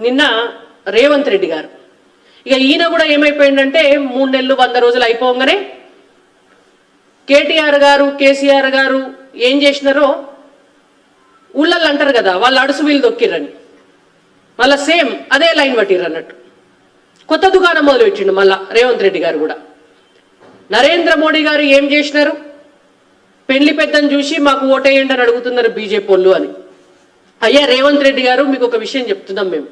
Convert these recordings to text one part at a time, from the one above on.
నిన్న రేవంత్ రెడ్డి గారు ఇక ఈయన కూడా ఏమైపోయిందంటే 3 నెలలు 100 రోజులు అయిపోగానే కేటీఆర్ గారు కేసీఆర్ గారు ఏం చేసినారో ఊళ్ళల్లో అంటారు కదా, వాళ్ళు అడుసు వీళ్ళు దొక్కిర్రని మళ్ళీ సేమ్ అదే లైన్ పట్టిర్రు అన్నట్టు కొత్త దుకాణం మొదలు పెట్టిండు మళ్ళా రేవంత్ రెడ్డి గారు కూడా. నరేంద్ర మోడీ గారు ఏం చేసినారు, పెళ్లి పెద్దను చూసి మాకు ఓటేయండి అని అడుగుతున్నారు బీజేపీ వాళ్ళు అని. అయ్యా రేవంత్ రెడ్డి గారు మీకు ఒక విషయం చెప్తున్నాం మేము,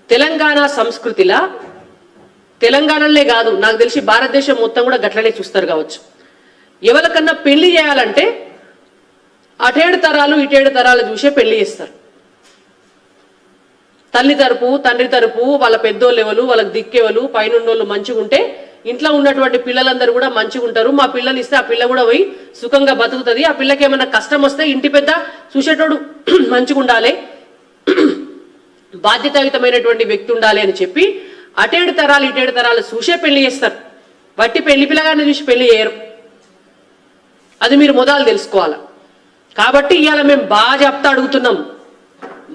తెలంగాణ సంస్కృతిలా తెలంగాణలే కాదు నాకు తెలిసి భారతదేశం మొత్తం కూడా గట్లనే చూస్తారు కావచ్చు. ఎవరికన్నా పెళ్లి చేయాలంటే అటేడు తరాలు ఇటేడు తరాలు చూసే పెళ్లి చేస్తారు. తల్లి తరపు తండ్రి తరపు వాళ్ళ పెద్దోళ్ళు ఎవరు, వాళ్ళకి దిక్కేవాళ్ళు, పైనున్నోళ్ళు మంచిగా ఉంటే ఇంట్లో ఉన్నటువంటి పిల్లలందరూ కూడా మంచిగా ఉంటారు. మా పిల్లని ఇస్తే ఆ పిల్ల కూడా పోయి సుఖంగా బతుకుతుంది, ఆ పిల్లకి ఏమన్నా కష్టం వస్తే ఇంటి పెద్ద చూసేటోడు మంచిగా ఉండాలి, బాధ్యతాయుతమైనటువంటి వ్యక్తి ఉండాలి అని చెప్పి అటేడు తరాలు ఇటేడు తరాలు చూసే పెళ్లి చేస్తారు. బట్టి పెళ్లి పిల్లగాన్ని చూసి పెళ్లి చేయరు. అది మీరు మొదలు తెలుసుకోవాలి. కాబట్టి ఇవాళ మేము బాగా చెప్తా అడుగుతున్నాం,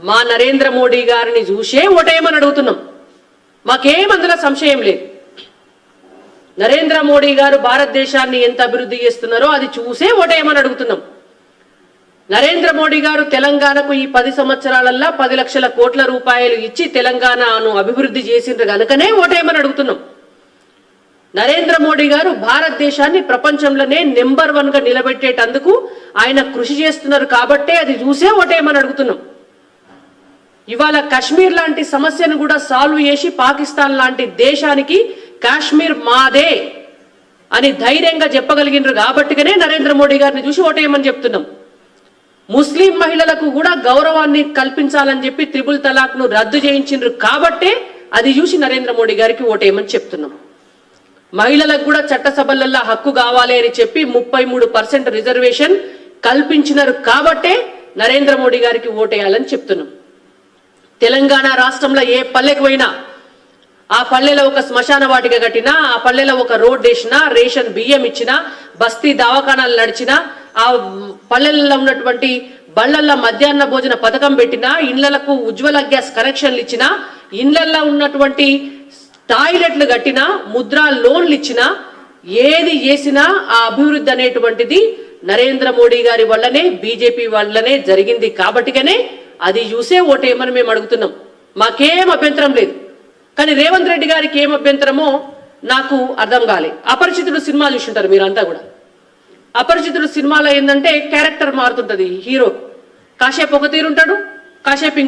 మా నరేంద్ర మోడీ గారిని చూసే ఓటేయమని అడుగుతున్నాం. మాకేం అందులో సంశయం లేదు. నరేంద్ర మోడీ గారు భారతదేశాన్ని ఎంత అభివృద్ధి చేస్తున్నారో అది చూసే ఓటేయమని అడుగుతున్నాం. నరేంద్ర మోడీ గారు తెలంగాణకు ఈ 10 సంవత్సరాలల్లో 10 లక్షల కోట్ల రూపాయలు ఇచ్చి తెలంగాణను అభివృద్ధి చేసిండ్రు కనుకనే ఓటేయమని అడుగుతున్నాం. నరేంద్ర మోడీ గారు భారతదేశాన్ని ప్రపంచంలోనే నెంబర్ 1 గా నిలబెట్టేటందుకు ఆయన కృషి చేస్తున్నారు కాబట్టే అది చూసే ఓటేయమని అడుగుతున్నాం. ఇవాళ కాశ్మీర్ లాంటి సమస్యను కూడా సాల్వ్ చేసి పాకిస్తాన్ లాంటి దేశానికి కాశ్మీర్ మాదే అని ధైర్యంగా చెప్పగలిగినారు కాబట్టిగానే నరేంద్ర మోడీ గారిని చూసి ఓటేయమని చెప్తున్నాం. ముస్లిం మహిళలకు కూడా గౌరవాన్ని కల్పించాలని చెప్పి త్రిపుల్ తలాక్ ను రద్దు చేయించిండ్రు కాబట్టే అది చూసి నరేంద్ర మోడీ గారికి ఓటేయమని చెప్తున్నాం. మహిళలకు కూడా చట్టసభలలో హక్కు కావాలి అని చెప్పి 33% రిజర్వేషన్ కల్పించినారు కాబట్టే నరేంద్ర మోడీ గారికి ఓటేయాలని చెప్తున్నాం. తెలంగాణ రాష్ట్రంలో ఏ పల్లెకు పోయినా ఆ పల్లెలో ఒక శ్మశాన వాటిక కట్టినా, ఆ పల్లెలో ఒక రోడ్ వేసినా, రేషన్ బియ్యం ఇచ్చినా, బస్తీ దవాఖానాలు నడిచినా, ఆ పల్లెల్లో ఉన్నటువంటి బళ్ళల్లో మధ్యాహ్న భోజన పథకం పెట్టినా, ఇళ్లకు ఉజ్వల గ్యాస్ కనెక్షన్లు ఇచ్చినా, ఇళ్లలో ఉన్నటువంటి టాయిలెట్లు కట్టినా, ముద్రా లోన్లు ఇచ్చినా, ఏది చేసినా ఆ అభివృద్ధి అనేటువంటిది నరేంద్ర మోడీ గారి వల్లనే బీజేపీ వల్లనే జరిగింది కాబట్టిగానే అది చూసే ఓటేయమని మేము అడుగుతున్నాం. మాకేం అభ్యంతరం లేదు. కానీ రేవంత్ రెడ్డి గారికి ఏం అభ్యంతరమో నాకు అర్థం కాలే. అపరిచితుడు సినిమా చూసింటారు మీరంతా కూడా. అపరిచితుడు సినిమాలో ఏంటంటే క్యారెక్టర్ మారుతుంటది, హీరో కాసేపు ఒక తీరుంటాడు, కాసేపు